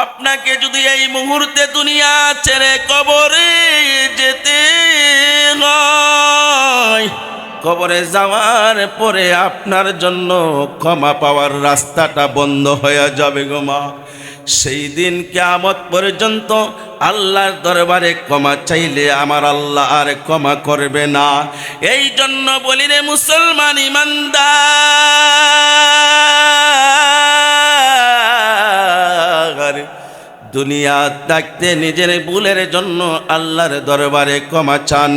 আপনাকে যদি এই মুহূর্তে দুনিয়া ছেড়ে কবরে যেতে হয়, কবরে যাওয়ার পরে আপনার জন্য ক্ষমা পাওয়ার রাস্তাটা বন্ধ হয়ে যাবে গো মা। সেই দিন কিয়ামত পর্যন্ত আল্লাহর দরবারে ক্ষমা চাইলে আমার আল্লাহ আর ক্ষমা করবে না। এই জন্য বলি রে মুসলমান ইমানদার, দুনিয়া থাকতে নিজের ভুলের জন্য আল্লাহর দরবারে ক্ষমা চান।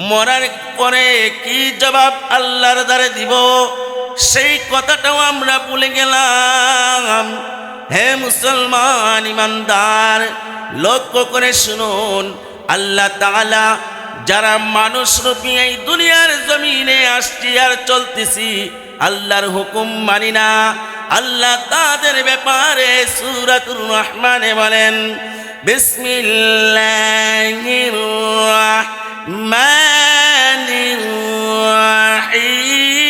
মরার পরে কি জবাব আল্লাহর দ্বারে দিব, সেই কথাটাও আমরা ভুলে গেলাম। হে মুসলমান ইমানদার, লক্ষ্য করে শুনুন, আল্লাহ তাআলা যারা মানুষ রূপী এই দুনিয়ার জমিনে আসছি আর চলতেছি, আল্লাহর হুকুম মানি না, আল্লাহ তাদের ব্যাপারে সূরাতুর রহমানে বলেন, বিসমিল্লাহির রাহমানির রাহিম,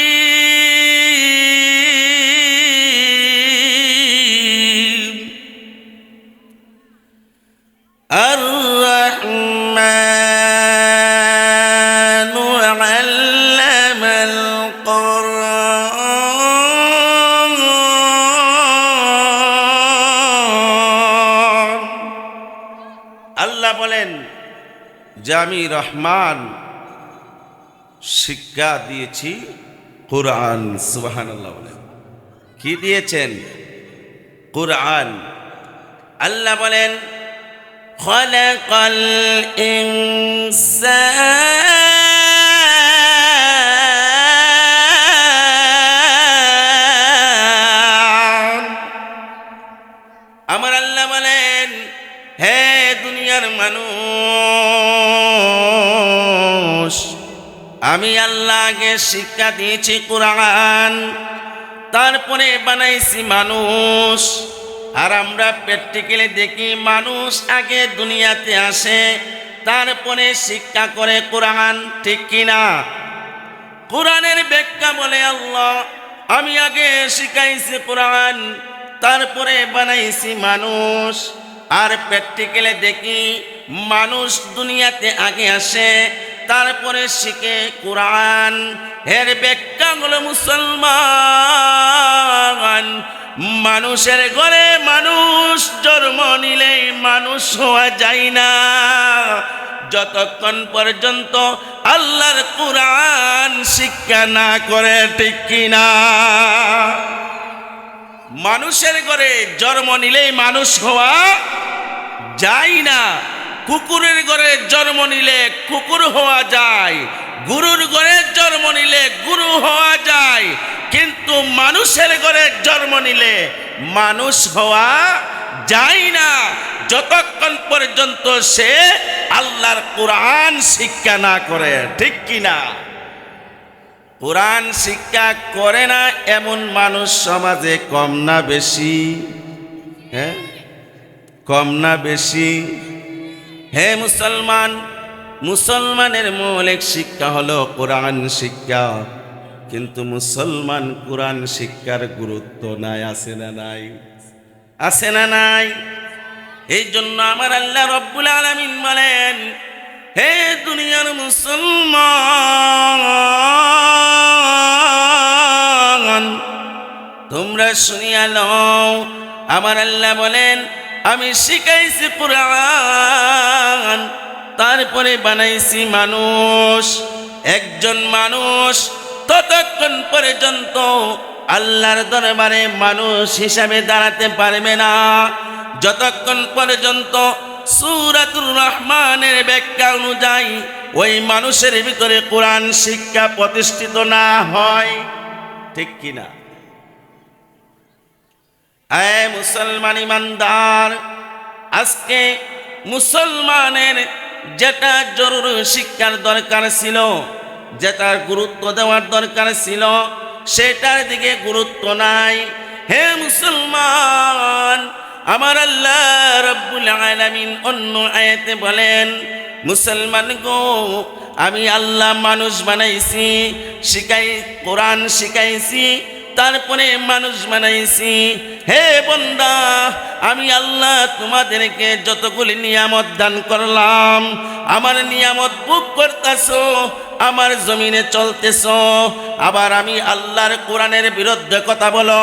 আর রহমানু আল্লামাল কুরআন। আল্লাহ বলেন যে আমি রহমান, শিক্ষা দিয়েছি কুরআন। সুবহানাল্লাহ বলেন, কি দিয়েছেন? কুরআন। আল্লাহ বলেন খালাকাল ইনসান। আমার আল্লাহ বলেন, হে দুনিয়ার মানুষ, আমি আল্লাহ আগে শিক্ষা দিয়েছি কুরআন, তারপরে বানাইছি মানুষ। আর আমরা প্র্যাকটিক্যালি দেখি মানুষ আগে দুনিয়াতে আসে, তারপরে শিক্ষা করে কোরআন, ঠিক কিনা? কোরআনের ব্যাখ্যা বলে আল্লাহ, আমি আগে শিখাইছি কোরআন, তারপরে বানাইছি মানুষ। আর প্র্যাকটিক্যালি দেখি মানুষ দুনিয়াতে আগে আসে, তারপরে শিখে কোরআন। এর ব্যাখ্যা হলো মুসলমান, মানুষের ঘরে মানুষ জন্ম নিলেই মানুষ হওয়া যায় না, যতক্ষণ পর্যন্ত আল্লাহর কোরআন শিক্ষা না করে, ঠিক কিনা? মানুষের ঘরে জন্ম নিলেই মানুষ হওয়া যায় না। কুকুরের ঘরে জন্ম নিলে কুকুর হওয়া যায়, গুরুর ঘরে জন্ম নিলে গুরু হওয়া যায়, কিন্তু মানুষের ঘরে জন্ম নিলে মানুষ হওয়া যায় না, যতক্ষণ পর্যন্ত সে আল্লাহর কোরআন শিক্ষা না করে, ঠিক কিনা? কোরআন শিক্ষা করে না এমন মানুষ সমাজে কম না বেশি? হ্যাঁ, কম না বেশি? হে মুসলমান, মুসলমানের মৌলিক শিক্ষা হলো কোরআন শিক্ষা, কিন্তু মুসলমান কোরআন শিক্ষার গুরুত্ব নাই, আছে না নাই? আছে না নাই? এই জন্য আমার আল্লাহ রব্বুল আলামিন বলেন, হে দুনিয়ার মুসলমান, তোমরা শুনিয়া লও, আমার আল্লাহ বলেন, আমি শিখাইছি কোরআন, তারপরে বানাইছি মানুষ। একজন মানুষ ততক্ষণ পর্যন্ত আল্লাহর দরবারে মানুষ হিসাবে দাঁড়াতে পারবে না, যতক্ষণ পর্যন্ত সূরাতুর রহমানের ব্যাখ্যা অনুযায়ী ওই মানুষের ভিতরে কোরআন শিক্ষা প্রতিষ্ঠিত না হয়, ঠিক কিনা? এ মুসলমান ইমানদার, আজকে মুসলমানের যেটা জরুরি শিক্ষার দরকার ছিল, যেটা গুরুত্ব দেওয়ার দরকার ছিল, সেটার দিকে গুরুত্ব নাই। হে মুসলমান, আমার আল্লাহ রব্বুল আলামিন অন্য আয়াতে বলেন, মুসলমান গো, আমি আল্লাহ মানুষ বানাইছি, কোরআন শিখাইছি, তারপরে মানুষ বানাইছি। হে বান্দা, আমি আল্লাহ তোমাদেরকে যতগুলি নিয়ামত দান করলাম, আমার নিয়ামত ভোগ করতেছো, আমার জমিনে চলতেছো, আবার আমি আল্লাহর কোরআনের বিরুদ্ধে কথা বলো,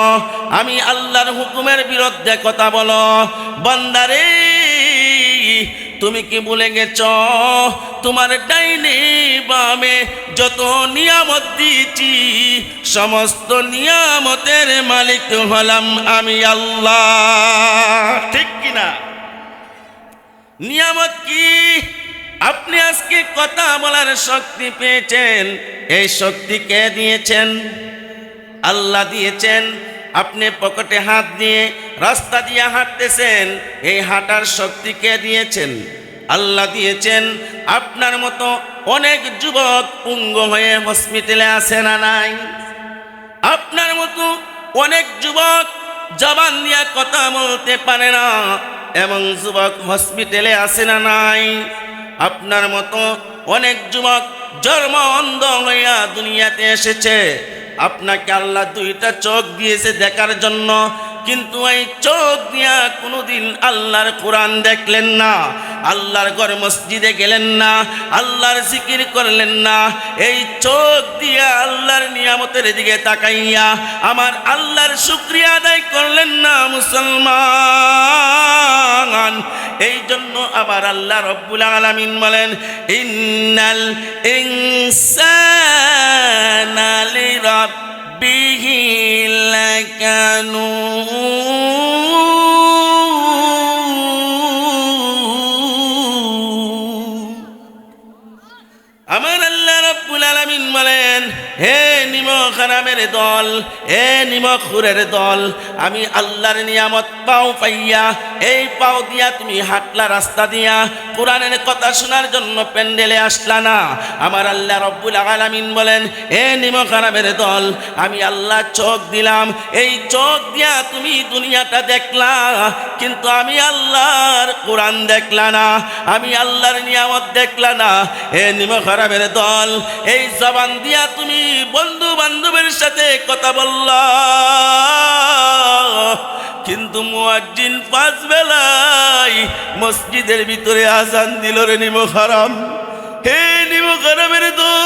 আমি আল্লাহর হুকুমের বিরুদ্ধে কথা বলো। বান্দারে, তুমি কি ভুলে গেছ তোমার ডাইনে বামে যত নিয়ামত দিয়েছি, সমস্ত নিয়ামতের মালিক হলাম আমি আল্লাহ? ঠিক কিনা? নিয়ামত কি? আপনি আজকে কথা বলার শক্তি পেয়েছেন, এই শক্তি কে দিয়েছেন? আল্লাহ দিয়েছেন। আপনি পকেটে হাত দিয়ে রাস্তা দিয়ে হাঁটতেছেন, এই হাঁটার শক্তি কে দিয়েছেন? আল্লাহ দিয়েছেন। আপনার মতো অনেক যুবক পুঙ্গ হয়ে হসপিটালে আছে না নাই? আপনার মতো অনেক যুবক জবান দিয়া কথা বলতে পারে না, এমন যুবক হসপিটালে আছে না নাই? আপনার মতো অনেক যুবক জন্ম অন্ধ হইয়া দুনিয়াতে এসেছে। আপনাকে আল্লাহ দুইটা চোখ দিয়েছে দেখার জন্য, কিন্তু এই চোখ দিয়া কোনোদিন আল্লাহর কোরআন দেখলেন না, আল্লাহর ঘর মসজিদে গেলেন না, আল্লাহর জিকির করলেন না। এই চোখ দিয়া আল্লাহর নিয়ামতের দিকে তাকাইয়া আমার আল্লাহর শুকরিয়া আদায় করলেন না মুসলমান। এই জন্য আবার আল্লাহ রব্বুল আলামিন বলেন, ইন্নাল ইনসানা লিরাব্বিহি লাকানুদ। আমার আল্লাহ রব্বুল আলামিন বলেন, হে নিমক হারামের দল, হে নিমক খুরের দল, আমি আল্লাহর নিয়ামত পাও পাইয়া এই পাও দিয়া তুমি হাঁটলা রাস্তা দিয়া, কোরআনের কথা শোনার জন্য প্যান্ডেলে আসলা না। আমার আল্লাহ রব্বুল আলামিন বলেন, হে নিমক হারামের দল, আমি আল্লাহ চোখ দিলাম, এই চোখ দিয়া তুমি দুনিয়াটা দেখলা, কিন্তু আমি আল্লাহর কোরআন দেখলা না, আমি আল্লাহর নিয়ামত দেখলা না। হে নিমক হারামের দল, এই জবান দিয়া তুমি বন্ধু বান্ধবের সাথে কথা বললা, কিন্তু মুয়াজ্জিন পাঁচ বেলায় মসজিদের ভিতরে আজান দিল রে নিমক হারাম। হে নিমক হারামের দল,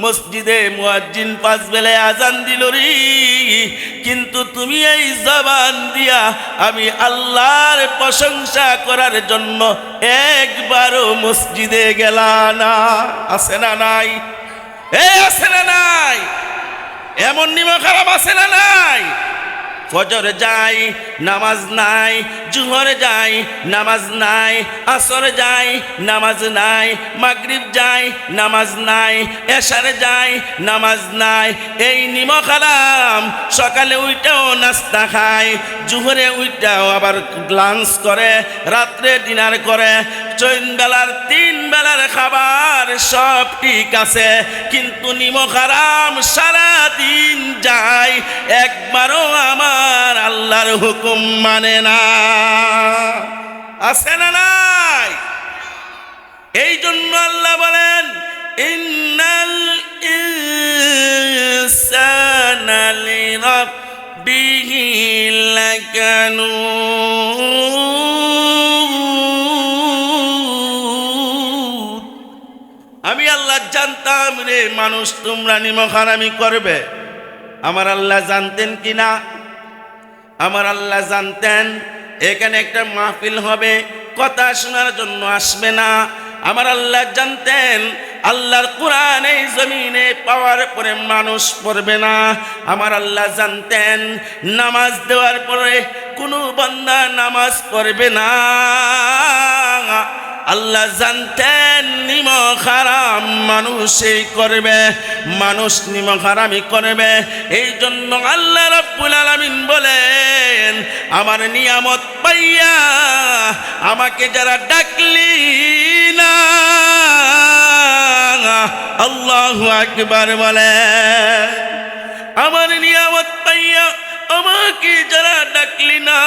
মসজিদে মুয়াজ্জিন পাঁচ বেলায় আজান দিল রে, কিন্তু তুমি এই জবান দিয়া আমি আল্লাহর প্রশংসা করার জন্য একবারও মসজিদে গেলা না। আছে না নাই? আছে না নাই? এমন নিমক হারাম আছে না নাই? ফজর যাই নামাজ নাই, জুহর যাই নামাজ নাই, আসর যাই নামাজ নাই, মাগরিব যাই নামাজ নাই, এশার যাই নামাজ নাই। এই নিমক হারাম সকালে উইটাও নাস্তা খায়, জুহরে উইটাও আবার লাঞ্চ করে, রাত্রে ডিনার করে, 4 বেলার 3 বেলার খাবার সব ঠিক আছে, কিন্তু নিমক হারাম সারাদিন যায়, একবারও আমার আল্লাহর হুকুম মানে না। আছে না নাই? এই জন্য আল্লাহ বলেন, ইন্নাল ইনসানা লিরাব্বিহি লাকানুদ। আমি আল্লাহ জানতাম রে মানুষ তোমরা নিমক হারামি করবে। আমার আল্লাহ জানতেন কিনা? আমার আল্লাহ জানতেন এখানে একটা মাহফিল হবে, কথা শোনার জন্য আসবে না। আমার আল্লাহ জানতেন আল্লাহর কোরআন এই জমিনে পাওয়ার পরে মানুষ পড়বে না। আমার আল্লাহ জানতেন নামাজ দেওয়ার পরে কোনো বান্দা নামাজ পড়বে না। আল্লাহ জানতেন নিমক হারাম মানুষই করবে, মানুষ নিমক হারামি করবে। এই জন্য আল্লাহ রাব্বুল আলামিন বলেন, আমার নিয়ামত পাইয়া আমাকে যারা ডাকলি না, আল্লাহু আকবার বলে, আমার নিয়ামত পাইয়া আমাকে যারা ডাকলি না,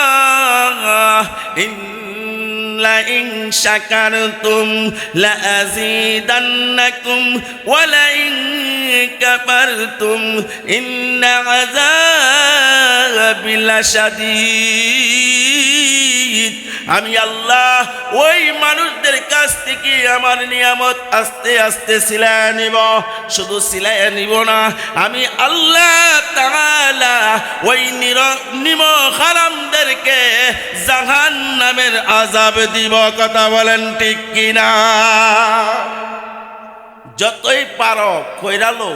লাইন শাকারতুম লাযীদান্নাকুম ওয়া লাইন কাফারতুম ইন্না আযাবি লাশাদীদ। আমি আল্লাহ ওই মানুষদের কাছ থেকে আমার নিয়ামত আস্তে আস্তে সিলায় নিব। শুধু সিলায় নিব না, আমি আল্লাহ তাআলা ওই নিম হারামদেরকে জাহান্নামের আযাব দিব। কথা বলেন ঠিক কিনা? যতই পারো কইরালো,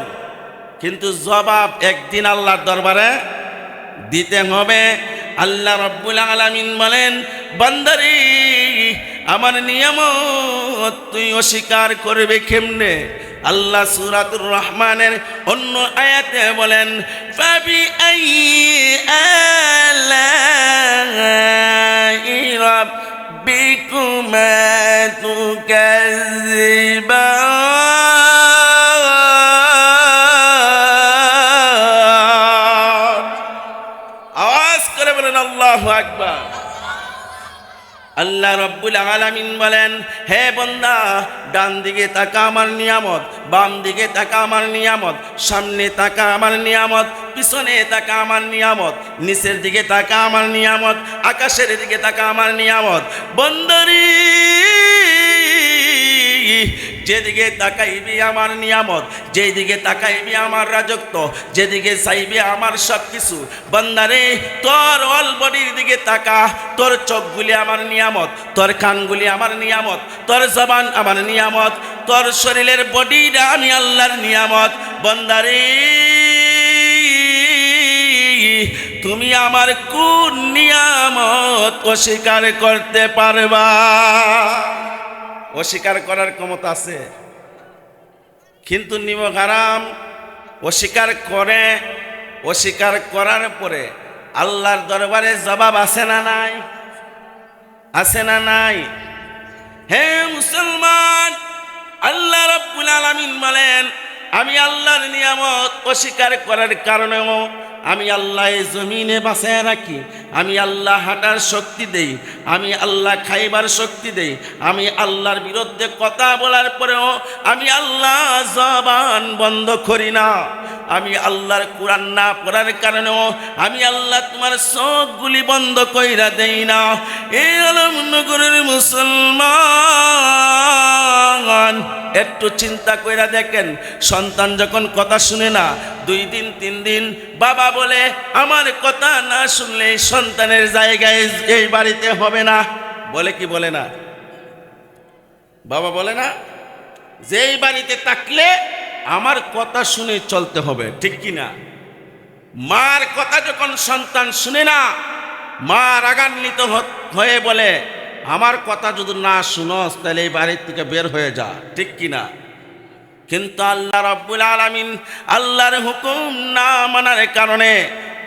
কিন্তু জবাব একদিন আল্লাহর দরবারে দিতে হবে। আল্লাহ রাব্বুল আলামিন বলেন, বান্দারে আমার নিয়ামত তুই অস্বীকার করবে কেমনে? আল্লাহ সূরাতুর রহমানের অন্য আয়াতে বলেন, ফাবি আইয়ি আলাই রাব্বিকুমা তুকাজ্জিবান। আওয়াজ করে বলেন আল্লাহু আকবার। আল্লাহ রাব্বুল আলামিন বলেন, হে বান্দা, ডান দিকে তাকা আমার নিয়ামত, বাম দিকে তাকা আমার নিয়ামত, সামনে তাকা আমার নিয়ামত, পিছনে তাকা আমার নিয়ামত, নিচের দিকে তাকা আমার নিয়ামত, আকাশের দিকে তাকা আমার নিয়ামত। বান্দারে যেদিকে তাকাইবি আমার নিয়ামত, যেদিকে তাকাইবি আমার রাজত্ব, যেদিকে চাইবি আমার সব কিছু। বান্দারে তোর অল বডির দিকে তাকা, তোর চোখগুলি আমার নিয়ামত, তোর কানগুলি আমার নিয়ামত, তোর জবান আমার নিয়ামত, তোর শরীরের বডিটা আমি আল্লাহর নিয়ামত। বান্দারে তুমি আমার কোন নিয়ামত অস্বীকার করতে পারবা? অস্বীকার করার ক্ষমতা আছে, কিন্তু নিম হারাম অস্বীকার করে। অস্বীকার করার পরে আল্লাহর দরবারে জবাব আছে না নাই? আছে না নাই? হে মুসলমান, আল্লাহ রাব্বুল আলামিন বলেন, আমি আল্লাহর নিয়ামত অস্বীকার করার কারণেও আমি আল্লাহ এই জমিনে বাঁচায় রাখি, আমি আল্লাহ হাঁটার শক্তি দেই, আমি আল্লাহ খাইবার শক্তি দেই, আমি আল্লাহর বিরুদ্ধে কথা বলার পরেও আমি আল্লাহ জবান বন্ধ করি না, আমি আল্লাহর কোরআন না পড়ার কারণেও আমি আল্লাহ তোমার চোখগুলি বন্ধ কইরা দেই না। এই আলমনগরের মুসলমান, একটু চিন্তা কইরা দেখেন, সন্তান যখন কথা শুনে না, 2 দিন 3 দিন বাবা বলে আমার কথা না শুনলে সন্তানের জায়গায় এই বাড়িতে হবে না, বলে কি বলে না? বাবা বলে না যে এই বাড়িতে থাকলে আমার কথা শুনে চলতে হবে, ঠিক কি না? মার কথা যখন সন্তান শুনে না, মা রাগান্বিত হয়ে বলে আমার কথা যদি না শুনস তাহলে এই বাড়ির থেকে বের হয়ে যা, ঠিক কি না? কিন্তু আল্লাহ রাব্বুল আলামিন আল্লাহর হুকুম না মানার কারণে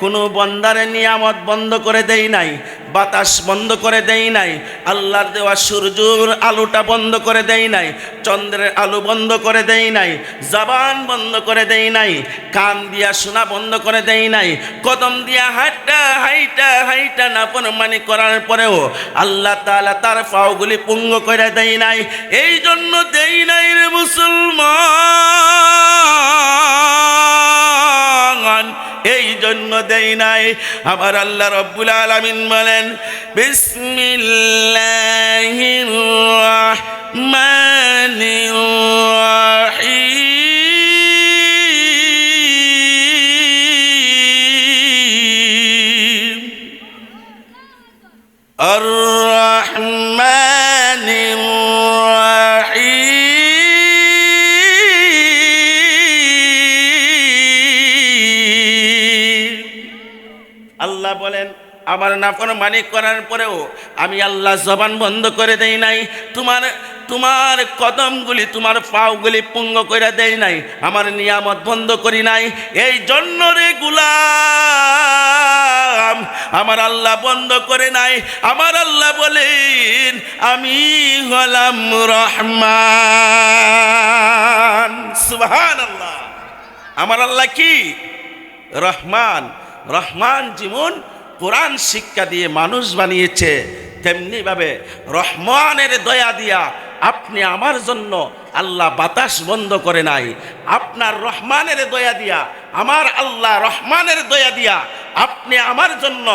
কোনো বন্দারে নিয়ামত বন্ধ করে দেই নাই, বাতাস বন্ধ করে দেই নাই, আল্লাহর দেওয়া সূর্যের আলোটা বন্ধ করে দেই নাই, চন্দ্রের আলো বন্ধ করে দেই নাই, জবান বন্ধ করে দেই নাই, কান দিয়া শোনা বন্ধ করে দেই নাই, কদম দিয়া হাইটা হাইটা হাইটা নাফরমানি করার পরেও আল্লাহ তাআলা তার পাওগুলি পুঙ্গ করে দেই নাই। এই জন্য দেই নাই রে মুসলমান, এই জন্য দেই নাই। আমার আল্লাহ রাব্বুল আলামিন বলেন, বিসমিল্লাহির রাহমানির রাহিম, আর রাহমানির আল্লাহ বলেন আমার নাফরমানি করার পরেও আমি আল্লাহ জবান বন্ধ করে দেই নাই, তোমার কদমগুলি তোমার পাওগুলি পুঙ্গ করে দেই নাই, আমার নিয়ামত বন্ধ করি নাই। এই জন্য রে গোলাম আমার আল্লাহ বন্ধ করে নাই। আমার আল্লাহ বলেন আমি হলাম রহমান। সুবহানাল্লাহ। আমার আল্লাহ কি? রহমান। রহমান যেমন কোরআন শিক্ষা দিয়ে মানুষ বানিয়েছে, তেমনিভাবে রহমানের দয়া দিয়া আপনি আমার জন্য আল্লাহ বাতাস বন্ধ করে নাই। আপনার রহমানের দয়া দিয়া, আমার আল্লাহ রহমানের দয়া দিয়া আপনি আমার জন্য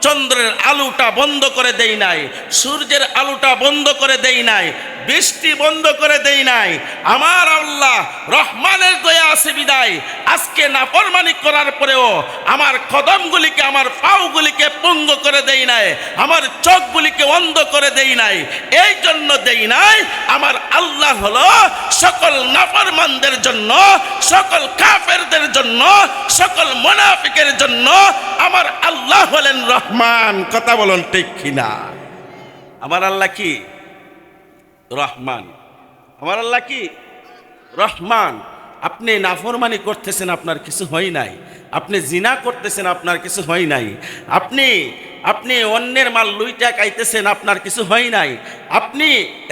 চন্দ্রের আলোটা বন্ধ করে দেই নাই, সূর্যের আলোটা বন্ধ করে দেই নাই, বৃষ্টি বন্ধ করে দেই নাই। আমার আল্লাহ রহমানের দয়া আছে বিদায় আজকে নাফরমানি করার পরেও আমার কদমগুলিকে, আমার পাওগুলিকে পঙ্গু করে দেই নাই, আমার চোখগুলিকে অন্ধ করে দেই নাই। এই জন্য দেই নাই, আমার আল্লাহ হলো সকল নাফরমানদের জন্য, সকল কাফেরদের জন্য, সকল মুনাফিকের জন্য আমার আল্লাহ হলেন রহমান। কথা বলুন ঠিক কিনা? আমার আল্লাহ কি রহমান? আমার আল্লাহ কি রহমান। আপনি নাফরমানি করতেছেন, আপনার কিছু হয় নাই। আপনি জিনা করতেছেন, আপনার কিছু হয় নাই। আপনি অন্যের মাল লুইটা খাইতেছেন, আপনার কিছু হয় নাই। আপনি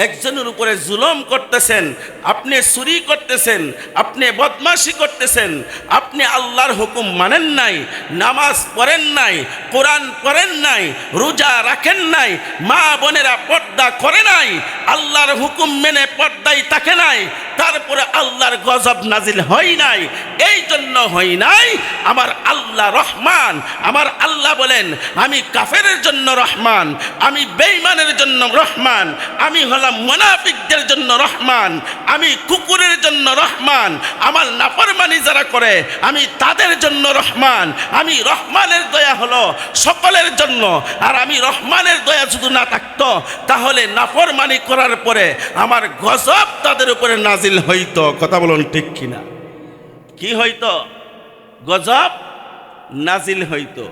একজনের উপরে জুলুম করতেছেন, আপনি চুরি করতেছেন, আপনি বদমাশি করতেছেন, আপনি আল্লাহর হুকুম মানেন নাই, নামাজ পড়েন নাই, কোরআন পড়েন নাই, রোজা রাখেন নাই, মা বোনেরা পর্দা করে নাই, আল্লাহর হুকুম মেনে পর্দায় থাকে নাই, তারপরে আল্লাহর গজব নাজিল হয় নাই। এই জন্য হয় নাই। আমার আল্লাহ রহমান। আমার আল্লাহ বলেন, আমি কাফেরের জন্য রহমান, আমি বেঈমানের জন্য রহমান, আমি হলাম মুনাফিকদের জন্য রহমান, আমি কুকুরের জন্য রহমান, আমার নাফরমানি যারা করে আমি তাদের জন্য রহমান। আমি রহমানের দয়া হলো সকলের জন্য। আর আমি রহমানের দয়া যদি না থাকতো তাহলে নাফরমানি করার পরে আমার গজব তাদের উপরে নাজিল হইতো। কথা বলুন ঠিক কিনা? কি হইতো? গজব নাজিল হইতো।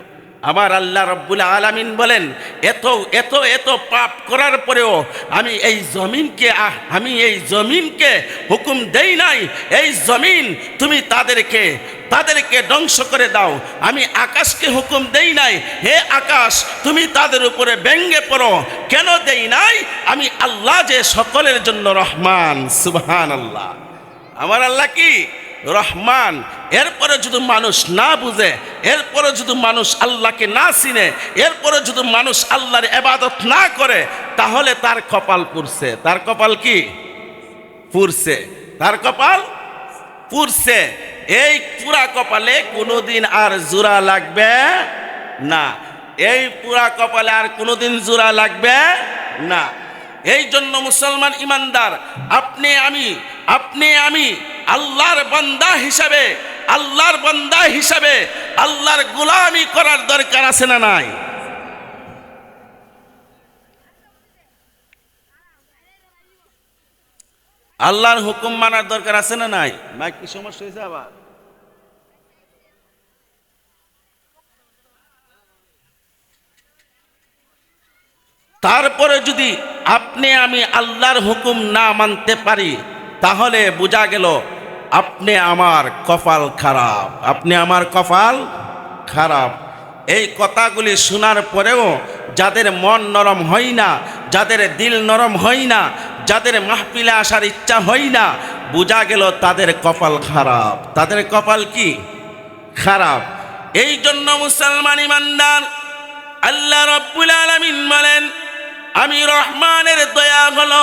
আমার আল্লাহ রব্বুল আলামিন বলেন, এত এত এত পাপ করার পরেও আমি এই জমিনকে হুকুম দেই নাই, এই জমিন তুমি তাদেরকে ধ্বংস করে দাও। আমি আকাশকে হুকুম দেই নাই, হে আকাশ তুমি তাদের উপরে ব্যঙ্গে পড়ো। কেন দেই নাই? আমি আল্লাহ যে সকলের জন্য রহমান। সুবহানাল্লাহ। আমার আল্লাহ কি রহমান। এরপরে যদি মানুষ না বুঝে, এরপরে যদি মানুষ আল্লাহকে না চিনে, এরপরে যদি মানুষ আল্লাহর ইবাদত না করে, তাহলে তার কপাল পুড়ছে। তার কপাল কি পুড়ছে? তার কপাল পুড়ছে। এই পুরা কপালে কোনোদিন আর জোড়া লাগবে না। এই পুরা কপালে আর কোনোদিন জোড়া লাগবে না। এই জন্য মুসলমান ইমানদার, আপনি আমি আল্লাহর বান্দা হিসাবে, আল্লাহর গোলামি করার দরকার আছে না নাই? আল্লাহর হুকুম মানার দরকার আছে না নাই? মাইক কি সমস্যা হয়েছে আবার? তারপরে যদি আমি আল্লাহর হুকুম না মানতে পারি, তাহলে বোঝা গেল আপনি আমার কপাল খারাপ, আপনি আমার কপাল খারাপ। এই কথাগুলি শোনার পরেও যাদের মন নরম হয় না, যাদের দিল নরম হয় না, যাদের মাহফিলে আসার ইচ্ছা হয় না, বোঝা গেল তাদের কপাল খারাপ। তাদের কপাল কি খারাপ। এই জন্য মুসলমান ইমানদার, আল্লাহ রাব্বুল আলামিন বলেন, আমি রহমানের দয়া হলো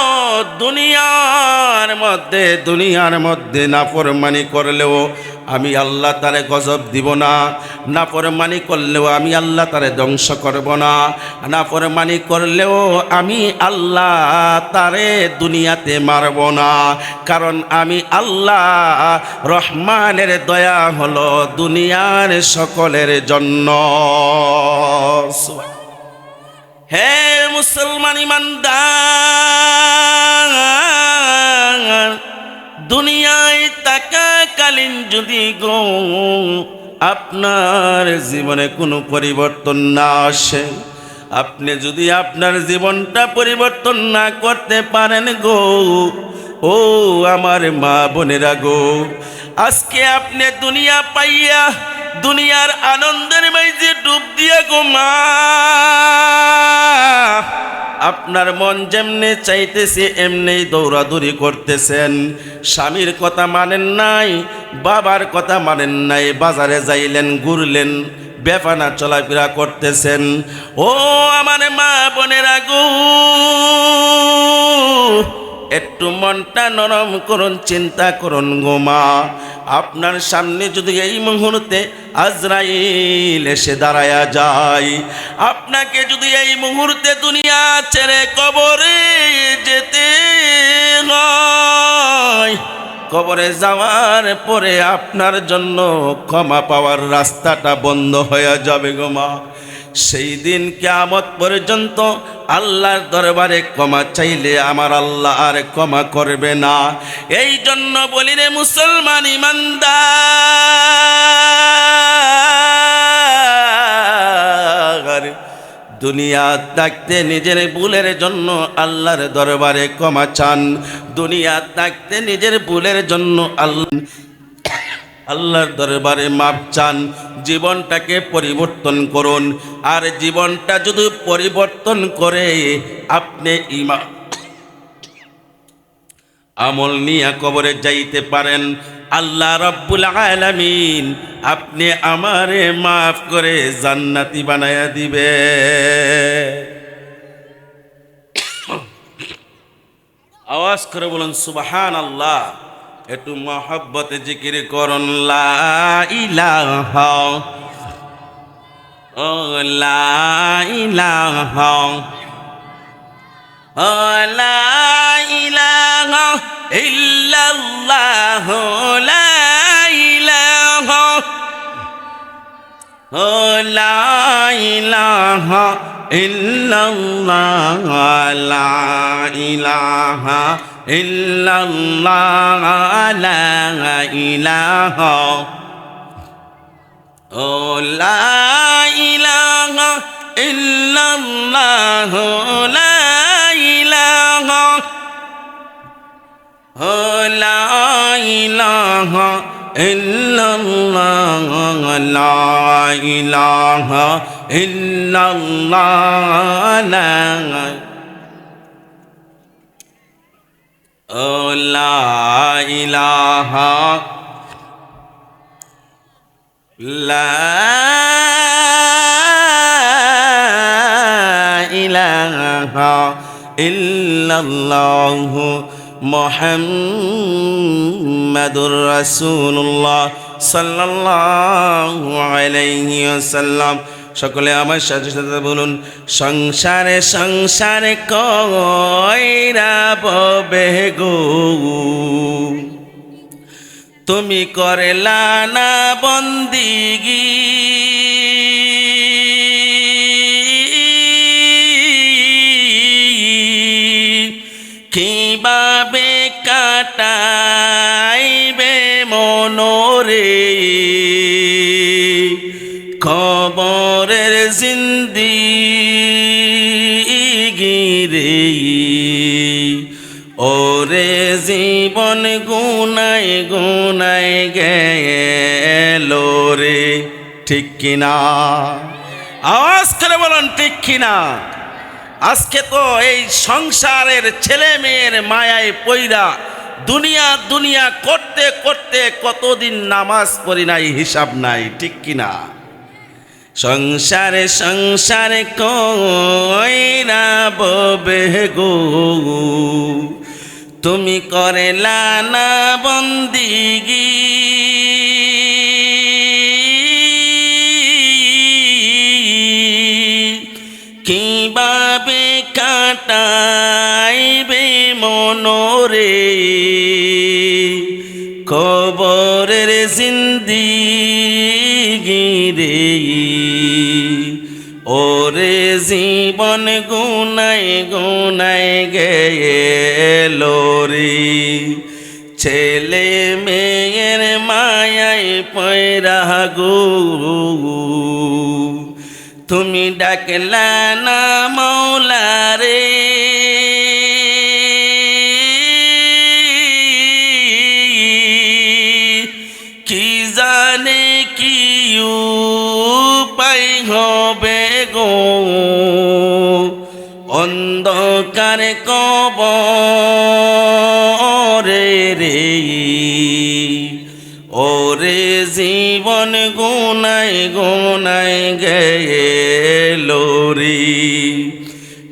দুনিয়ার মধ্যে নাফরমানি করলেও আমি আল্লাহ তারে গজব দিব না, নাফরমানি করলেও আমি আল্লাহ তারে ধ্বংস করব না, নাফরমানি করলেও আমি আল্লাহ তারে দুনিয়াতে মারব না। কারণ আমি আল্লাহ রহমানের দয়া হলো দুনিয়ার সকলের জন্য। হে মুসলমান ইমানদার, দুনিয়ায় থাকাকালীন যদি গো আপনার জীবনে কোনো পরিবর্তন না আসে, আপনি যদি আপনার জীবনটা পরিবর্তন না করতে পারেন গো, ও আমার মা বোনেরা গো, আজকে আপনি দুনিয়া পাইয়া দুনিয়ার আনন্দের মাঝে ডুব দিয়ে গো মা, আপনার মন যেমনে চাইতেছে এমনি দৌড়াদৌড়ি করতেছেন। স্বামীর কথা মানেন নাই, বাবার কথা মানেন নাই, বাজারে যাইলেন, ঘুরলেন, বেফানা চলাফেরা করতেছেন। ও আমার মা বোনেরা গো, একটু মনটা নরম করুন, চিন্তা করুন গো মা। আপনার সামনে যদি এই মুহূর্তে আজরাইল এসে দাঁড়ায়া যায়, আপনাকে যদি এই মুহূর্তে দুনিয়া ছেড়ে কবরে যেতে হয়, কবরে যাওয়ার পরে আপনার জন্য ক্ষমা পাওয়ার রাস্তাটা বন্ধ হয়ে যাবে গো মা। সেই দিন কিয়ামত পর্যন্ত আল্লাহর দরবারে ক্ষমা চাইলে আমার আল্লাহ আর ক্ষমা করবে না। এই জন্য বলি রে মুসলমান ইমানদার, দুনিয়া থাকতে নিজের ভুলের জন্য আল্লাহর দরবারে ক্ষমা চান। দুনিয়া থাকতে নিজের ভুলের জন্য আল্লাহর দরবারে মাপ চান। জীবনটাকে পরিবর্তন করুন। আর জীবনটা যদি পরিবর্তন করে আপনি আমল নিয়ে কবরে যাইতে পারেন, আল্লাহ রাব্বুল আলামিন আপনি আমারে মাফ করে জান্নাতি বানায়া দিবে। আওয়াজ করে বলুন সুবহানাল্লাহ। একটু মহব্বতে জিকির করুন লা ইলাহা, ও লা ইলাহা, ও লা ইলাহা ইল্লাল্লাহ, লা ইলাহা, ও লা ইলাহা ইল্লাল্লাহ, লা ইলাহা ইল্লাল্লাহ, লা ইলাহা, ও লা ইলাহা ইল্লাল্লাহ, লা ইলাহা, ও লা ইলাহা ইল্লাল্লাহ, লা ইলাহা ইল্লাল্লাহ, ও লা ইলাহা, লা ইলাহা ইল্লাল্লাহ মুহাম্মাদুর রাসূলুল্লাহ সাল্লাল্লাহু আলাইহি ওয়াসাল্লাম। সকলে আমার সাথে সাথে বলুন, সংসারে সংসারে কইরা ববে গো, তুমি করলা না বন্দিগি, কিভাবে কাটাইবে মনোরে খবরের জিন্দিগি রে, ওরে জীবন গুনাই গুনাই গেল রে। ঠিক কিনা? আওয়াজ করে বলুন ঠিক কিনা? আজকে তো এই সংসারের ছেলে মেয়ের মায়ায় পইরা দুনিয়া দুনিয়া করতে করতে কতদিন নামাজ পড়ি নাই, হিসাব নাই। ঠিক কিনা? সংসারে সংসারে কইরা ববে গো, তুমি করলা না বন্দিগি, কিভাবে কাটাইবে মনোরে কবরের জিন্দিগি রে, ওরে জীবন গুনাই গুনাই গেল রে। ছেলে মেয়ের মায়ায় পয়রা গো, তুমি ডাকলা না মৌলা রে, কি জানে কি উপায় হবে গো, অন্ধকার কবরে রে, ওরে জীবন গুনাই গুনাই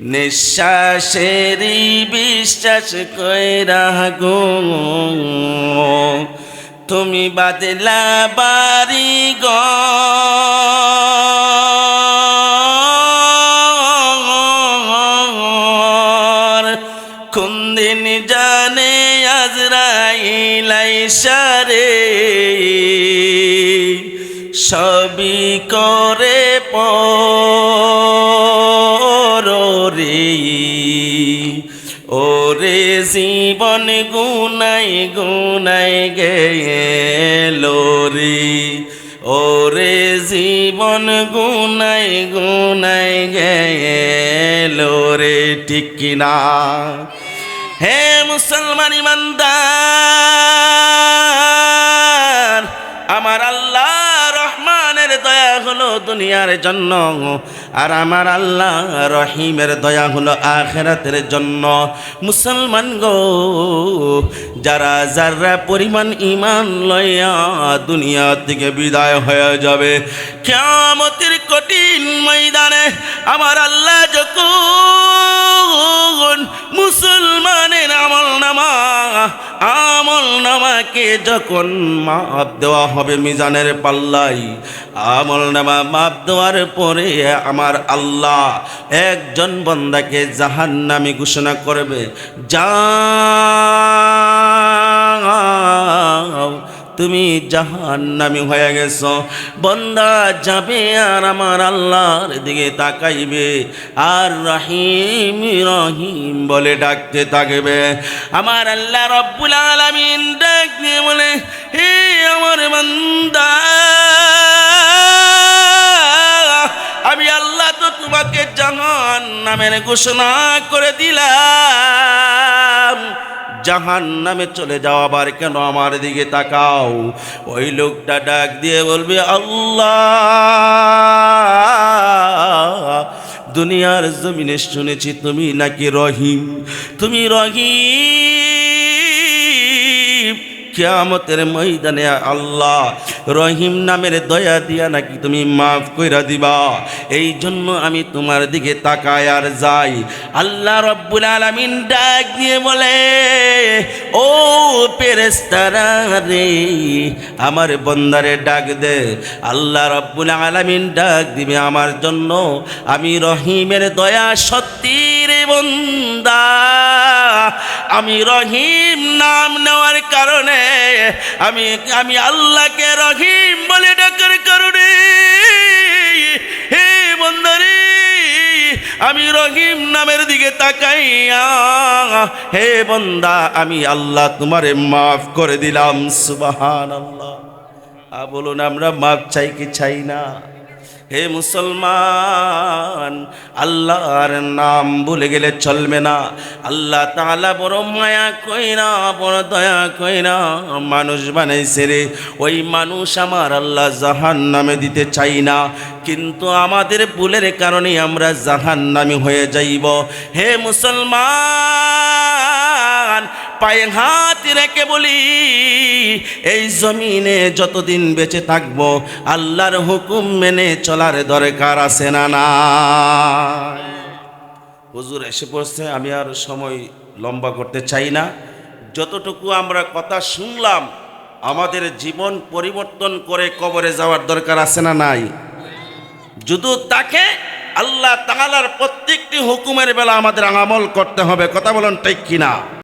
নিঃশ্বাসেরই বিশ্বাস কইরা গো তুমি বাদলা বাড়ি ঘর কোন দিন জানে আজরাইল আইসা রে সবই করে পরে ওরে জীবন গুনাই গুনাই গেল রে ওরে জীবন গুনাই গুনাই গেল রে ঠিক কিনা হে মুসলমান ইমানদার আমার আল্লাহ রহমানের দয়া হলো দুনিয়ার জন্য আর আমার আল্লাহ রহিমের দয়া হলো আখিরাতের জন্য মুসলমান গো যারা যারা পরিমাণ ঈমান লইয়া দুনিয়া থেকে বিদায় হয়ে যাবে কিয়ামতের কঠিন ময়দানে আমার আল্লাহ যখন মুসলমানের আমল নামাকে যখন মাপ দেওয়া হবে মিজানের পাল্লাই আমল নামা মাপ দেওয়ার পরে আমার আল্লাহ একজন বান্দাকে জাহান্নামী ঘোষণা করবে যাও তুমি জাহান্নামী হয়ে গেছো বান্দা যাবে আর আমার আল্লাহর দিকে তাকাইবে আর রহিম রহিম বলে ডাকতে থাকবে আমার আল্লাহ রব্বুল আলামিন ডাক দিয়ে বলে হে আমার বান্দা আমি আল্লাহ তো তোমাকে জাহান্নামের ঘোষণা করে দিলাম জাহান্নামে চলে যাও আবার কেন আমার দিকে তাকাও ওই লোকটা ডাক দিয়ে বলবে আল্লাহ দুনিয়ার জমিনে শুনেছি তুমি নাকি রহিম তুমি রহিম কিয়ামতের ময়দানে আল্লাহ রহিম নামের দয়া দিয়া নাকি তুমি মাফ কইরা দিবা এই জন্য আমি তোমার দিকে তাকাই আর যাই আল্লাহ রব্বুল আলামিন ডাক দিয়ে বলে ও ফেরেশতারা রে আমার বান্দারে ডাক দে আল্লাহ রব্বুল আলামিন ডাক দিবে আমার জন্য আমি রহিমের দয়া সত্যি রে বান্দা আমি রহিম নাম নেওয়ার কারণে আমি আল্লাহকে রহিম বলে ডাকার কারণে হে বান্দারে আমি রহিম নামের দিকে তাকাইয়া হে বান্দা আমি আল্লাহ তোমারে মাফ করে দিলাম সুবহানাল্লাহ বলুন আমরা মাফ চাই কি চাই না হে মুসলমান আল্লাহর নাম ভুলে গেলে চলবে না আল্লাহ তাআলা বড় মায়া কইরা বড় দয়া কইরা মানুষ বানাইছে রে ওই মানুষ আমার আল্লাহ জাহান্নামে দিতে চাই না কিন্তু আমাদের ভুলের কারণে আমরা জাহান্নামী হয়ে যাইব হে মুসলমান পায়ে হাত রেখে বলি এই জমিনে যতদিন বেঁচে থাকবো আল্লাহর হুকুম মেনে চলার দরকার আছে না না হুজুর এসে পড়ছে আমি আর সময় লম্বা করতে চাই না যতটুকু আমরা কথা শুনলাম আমাদের জীবন পরিবর্তন করে কবরে যাওয়ার দরকার আছে না নাই যদি তাকে আল্লাহ তাআলার প্রত্যেকটি হুকুমের বেলা আমাদের আমল করতে হবে কথা বলেন ঠিক কিনা